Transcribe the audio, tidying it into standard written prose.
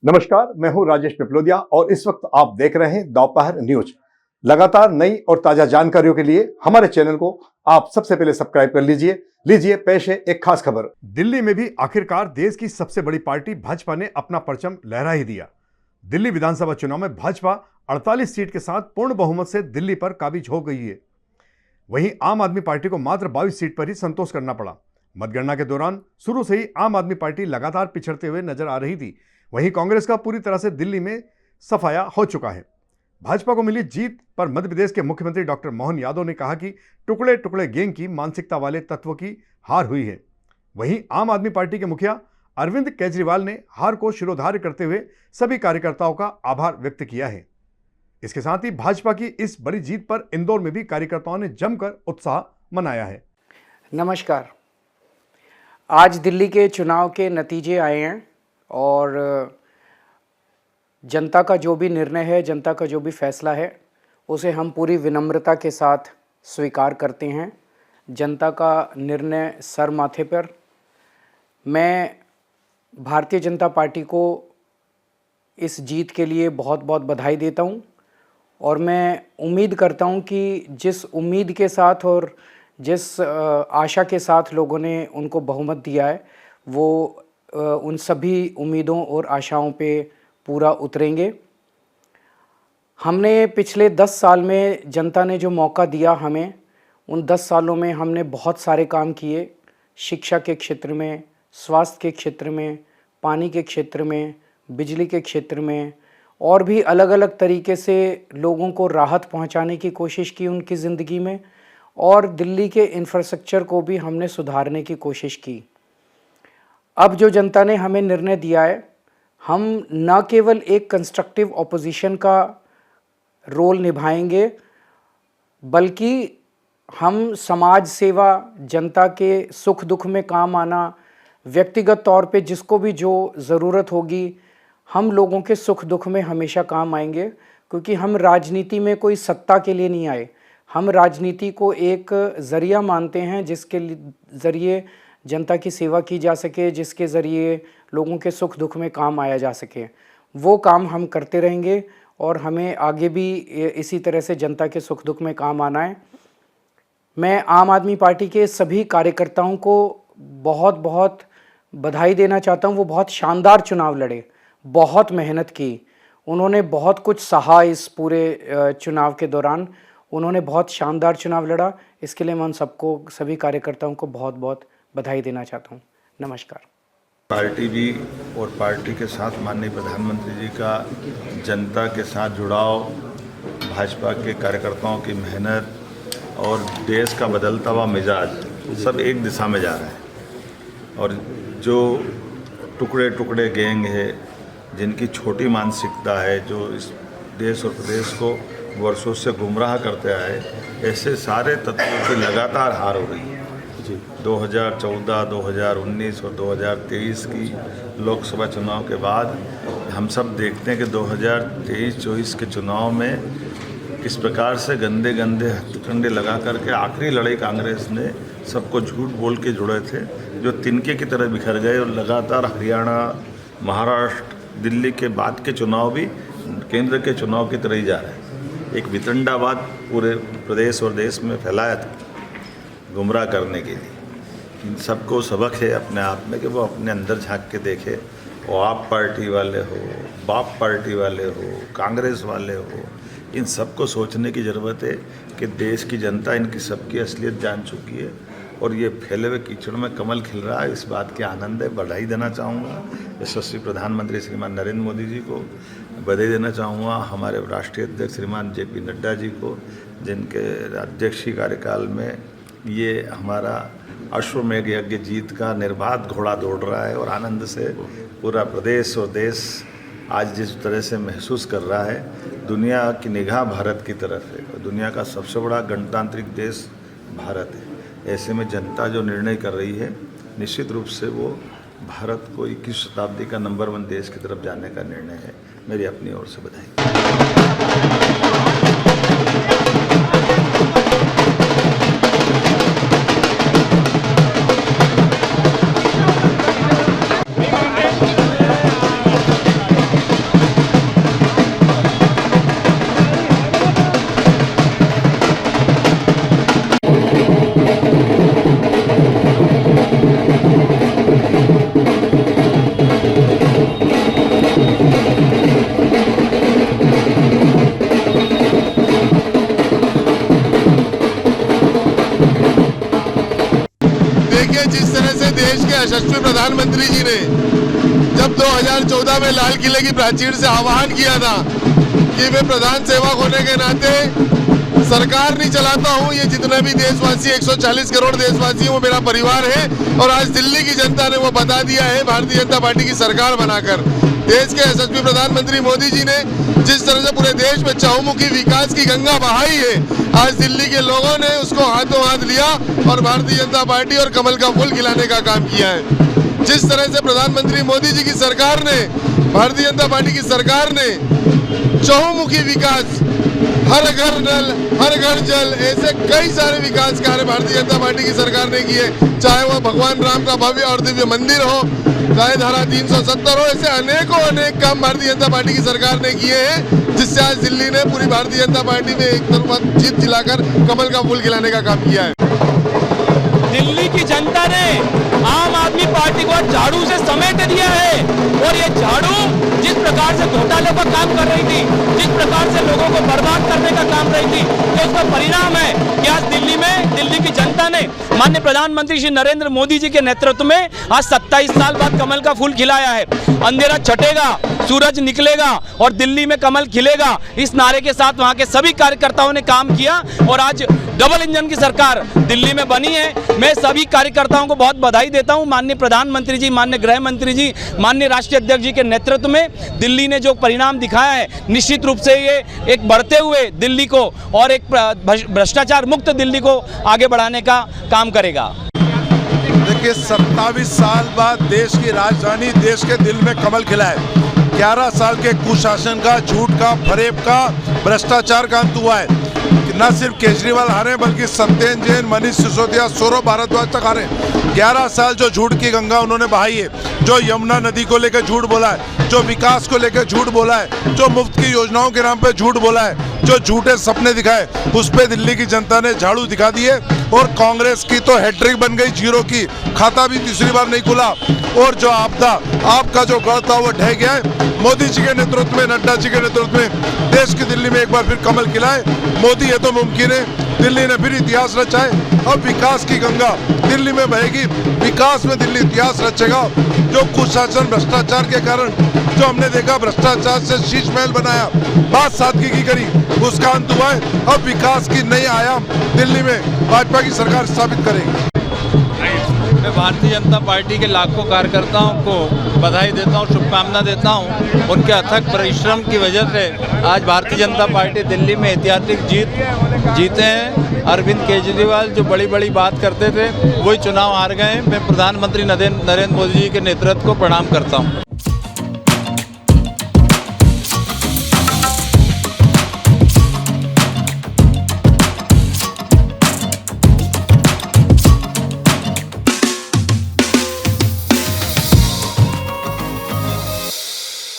नमस्कार, मैं हूं राजेश पिपलोदिया और इस वक्त आप देख रहे हैं दोपहर न्यूज। लगातार नई और ताजा जानकारियों के लिए हमारे चैनल को आप सबसे पहले सब्सक्राइब कर लीजिए पेश है एक खास खबर। दिल्ली में भी आखिरकार देश की सबसे बड़ी पार्टी भाजपा ने अपना परचम लहरा ही दिया। दिल्ली विधानसभा चुनाव में भाजपा 48 सीट के साथ पूर्ण बहुमत से दिल्ली पर काबिज हो गई है। वहीं आम आदमी पार्टी को मात्र 22 सीट पर ही संतोष करना पड़ा। मतगणना के दौरान शुरू से ही आम आदमी पार्टी लगातार पिछड़ते हुए नजर आ रही थी। वहीं कांग्रेस का पूरी तरह से दिल्ली में सफाया हो चुका है। भाजपा को मिली जीत पर मध्य प्रदेश के मुख्यमंत्री डॉक्टर मोहन यादव ने कहा कि टुकड़े टुकड़े गैंग की मानसिकता वाले तत्वों की हार हुई है। वहीं आम आदमी पार्टी के मुखिया अरविंद केजरीवाल ने हार को शिरोधार्य करते हुए सभी कार्यकर्ताओं का आभार व्यक्त किया है। इसके साथ ही भाजपा की इस बड़ी जीत पर इंदौर में भी कार्यकर्ताओं ने जमकर उत्साह मनाया है। नमस्कार। आज दिल्ली के चुनाव के नतीजे आए हैं और जनता का जो भी निर्णय है, जनता का जो भी फैसला है, उसे हम पूरी विनम्रता के साथ स्वीकार करते हैं। जनता का निर्णय सर माथे पर। मैं भारतीय जनता पार्टी को इस जीत के लिए बहुत बहुत बधाई देता हूं और मैं उम्मीद करता हूं कि जिस उम्मीद के साथ और जिस आशा के साथ लोगों ने उनको बहुमत दिया है, वो उन सभी उम्मीदों और आशाओं पे पूरा उतरेंगे। हमने पिछले 10 साल में जनता ने जो मौका दिया हमें, उन 10 सालों में हमने बहुत सारे काम किए। शिक्षा के क्षेत्र में, स्वास्थ्य के क्षेत्र में, पानी के क्षेत्र में, बिजली के क्षेत्र में और भी अलग अलग तरीके से लोगों को राहत पहुंचाने की कोशिश की उनकी ज़िंदगी में, और दिल्ली के इंफ्रास्ट्रक्चर को भी हमने सुधारने की कोशिश की। अब जो जनता ने हमें निर्णय दिया है, हम न केवल एक कंस्ट्रक्टिव ऑपोजिशन का रोल निभाएंगे, बल्कि हम समाज सेवा, जनता के सुख दुख में काम आना, व्यक्तिगत तौर पे जिसको भी जो ज़रूरत होगी, हम लोगों के सुख दुख में हमेशा काम आएंगे। क्योंकि हम राजनीति में कोई सत्ता के लिए नहीं आए, हम राजनीति को एक ज़रिया मानते हैं जिसके ज़रिए जनता की सेवा की जा सके, जिसके ज़रिए लोगों के सुख दुख में काम आया जा सके। वो काम हम करते रहेंगे और हमें आगे भी इसी तरह से जनता के सुख दुख में काम आना है। मैं आम आदमी पार्टी के सभी कार्यकर्ताओं को बहुत बहुत बधाई देना चाहता हूँ। वो बहुत शानदार चुनाव लड़े, बहुत मेहनत की, उन्होंने बहुत कुछ सहा। इस पूरे चुनाव के दौरान उन्होंने बहुत शानदार चुनाव लड़ा। इसके लिए मैं उन सबको, सभी कार्यकर्ताओं को बहुत बहुत बधाई देना चाहता हूँ। नमस्कार। पार्टी भी और पार्टी के साथ माननीय प्रधानमंत्री जी का जनता के साथ जुड़ाव, भाजपा के कार्यकर्ताओं की मेहनत और देश का बदलता हुआ मिजाज सब एक दिशा में जा रहा है। और जो टुकड़े टुकड़े गैंग है, जिनकी छोटी मानसिकता है, जो इस देश और प्रदेश को वर्षों से गुमराह करते आए, ऐसे सारे तत्वों की लगातार हार हो रही है। 2014, 2019 और 2023 की लोकसभा चुनाव के बाद हम सब देखते हैं कि 2023-24 के चुनाव में किस प्रकार से गंदे गंदे हथकंडे लगा करके आखिरी लड़ाई कांग्रेस ने सबको झूठ बोल के जुड़े थे, जो तिनके की तरह बिखर गए। और लगातार हरियाणा, महाराष्ट्र, दिल्ली के बाद के चुनाव भी केंद्र के चुनाव की तरह ही जा रहे हैं। एक वितंडावाद पूरे प्रदेश और देश में फैलाया था गुमराह करने के लिए। इन सबको सबक है अपने आप में कि वो अपने अंदर झांक के देखे। वो आप पार्टी वाले हो, बाप पार्टी वाले हो, कांग्रेस वाले हो, इन सबको सोचने की ज़रूरत है कि देश की जनता इनकी सबकी असलियत जान चुकी है और ये फैले हुए कीचड़ में कमल खिल रहा है। इस बात की आनंद है। बधाई देना चाहूँगा यशस्वी प्रधानमंत्री श्रीमान नरेंद्र मोदी जी को, बधाई देना चाहूँगा हमारे राष्ट्रीय अध्यक्ष श्रीमान JP नड्डा जी को, जिनके अध्यक्षीय कार्यकाल में ये हमारा अश्वमेघ यज्ञ जीत का निर्बाध घोड़ा दौड़ रहा है। और आनंद से पूरा प्रदेश और देश आज जिस तरह से महसूस कर रहा है, दुनिया की निगाह भारत की तरफ है। दुनिया का सबसे बड़ा गणतांत्रिक देश भारत है। ऐसे में जनता जो निर्णय कर रही है, निश्चित रूप से वो भारत को 21वीं शताब्दी का नंबर 1 देश की तरफ जाने का निर्णय है। मेरी अपनी ओर से बधाई। यशस्वी प्रधानमंत्री जी ने जब 2014 में लाल किले की प्राचीर से आह्वान किया था कि मैं प्रधान सेवक होने के नाते सरकार नहीं चलाता हूँ, ये जितने भी देशवासी 140 करोड़ देशवासी हैं वो मेरा परिवार है, और आज दिल्ली की जनता ने वो बता दिया है भारतीय जनता पार्टी की सरकार बनाकर। देश के यशस्वी प्रधानमंत्री मोदी जी ने जिस तरह से पूरे देश में चहुमुखी विकास की गंगा बहाई है, आज दिल्ली के लोगों ने उसको हाथों हाथ लिया और भारतीय जनता पार्टी और कमल का फूल खिलाने का काम किया है। जिस तरह से प्रधानमंत्री मोदी जी की सरकार ने, भारतीय जनता पार्टी की सरकार ने चहुमुखी विकास, हर घर नल, हर घर जल, ऐसे कई सारे विकास कार्य भारतीय जनता पार्टी की सरकार ने किए, चाहे वो भगवान राम का भव्य और दिव्य मंदिर हो, चाहे धारा 370 हो, ऐसे अनेक काम भारतीय जनता पार्टी की सरकार ने किए हैं, जिससे आज दिल्ली ने पूरी भारतीय जनता पार्टी में एक तरफा जीत दिलाकर कमल का फूल खिलाने का काम किया है। दिल्ली की जनता ने आम आदमी पार्टी को झाड़ू से समेट दिया है, और ये झाड़ू जिस प्रकार से घोटालों का काम कर रही थी, जिस प्रकार से लोगों को बर्बाद करने का काम रही थी, तो उसका परिणाम है कि आज दिल्ली की जनता ने माननीय प्रधानमंत्री श्री नरेंद्र मोदी जी के नेतृत्व में आज 27 साल बाद कमल का फूल खिलाया है। अंधेरा छटेगा, सूरज निकलेगा और दिल्ली में कमल खिलेगा, इस नारे के साथ वहां के सभी कार्यकर्ताओं ने काम किया और आज डबल इंजन की सरकार दिल्ली में बनी है। मैं सभी कार्यकर्ताओं को बहुत बधाई देता हूं। माननीय प्रधानमंत्री जी, माननीय गृह मंत्री जी, माननीय राष्ट्रीय अध्यक्ष जी के नेतृत्व में दिल्ली ने जो परिणाम दिखाया है, निश्चित रूप से ये एक बढ़ते हुए दिल्ली को और एक भ्रष्टाचार मुक्त दिल्ली को आगे बढ़ाने का काम करेगा। देखिए, 27 साल बाद देश की राजधानी, देश के दिल में कमल खिला है। 11 साल के कुशासन का, झूठ का, फरेब का, भ्रष्टाचार का अंत हुआ है। न सिर्फ केजरीवाल हारे बल्कि सत्येंद्र जैन, मनीष सिसोदिया, सौरभ भारद्वाज तक हारे। 11 साल जो झूठ की गंगा उन्होंने बहाई है, जो यमुना नदी को लेकर झूठ बोला है, जो विकास को लेकर झूठ बोला है, जो मुफ्त की योजनाओं के नाम पे झूठ बोला है, जो झूठे सपने दिखाए, उस पे दिल्ली की जनता ने झाड़ू दिखा दिए। और कांग्रेस की तो हैट्रिक बन गई जीरो की, खाता भी तीसरी बार नहीं खुला, और जो आपका जो गढ़ था वो ढह गया है। मोदी जी के नेतृत्व में, नड्डा जी के नेतृत्व में देश की दिल्ली में एक बार फिर कमल खिलाए। मोदी है तो मुमकिन है, दिल्ली ने फिर इतिहास रचा है। अब विकास की गंगा दिल्ली में बहेगी, विकास में दिल्ली इतिहास रचेगा। जो कुशासन, भ्रष्टाचार के कारण जो हमने देखा, भ्रष्टाचार से शीश महल बनाया, बात सादगी की करी, उसका अंत हुआ है। अब विकास की नई आयाम दिल्ली में भाजपा की सरकार स्थापित करेगी। मैं भारतीय जनता पार्टी के लाखों कार्यकर्ताओं को बधाई देता हूं, शुभकामना देता हूं। उनके अथक परिश्रम की वजह से आज भारतीय जनता पार्टी दिल्ली में ऐतिहासिक जीते हैं। अरविंद केजरीवाल जो बड़ी बात करते थे वही चुनाव हार गए। मैं प्रधानमंत्री नरेंद्र मोदी जी के नेतृत्व को प्रणाम करता हूं।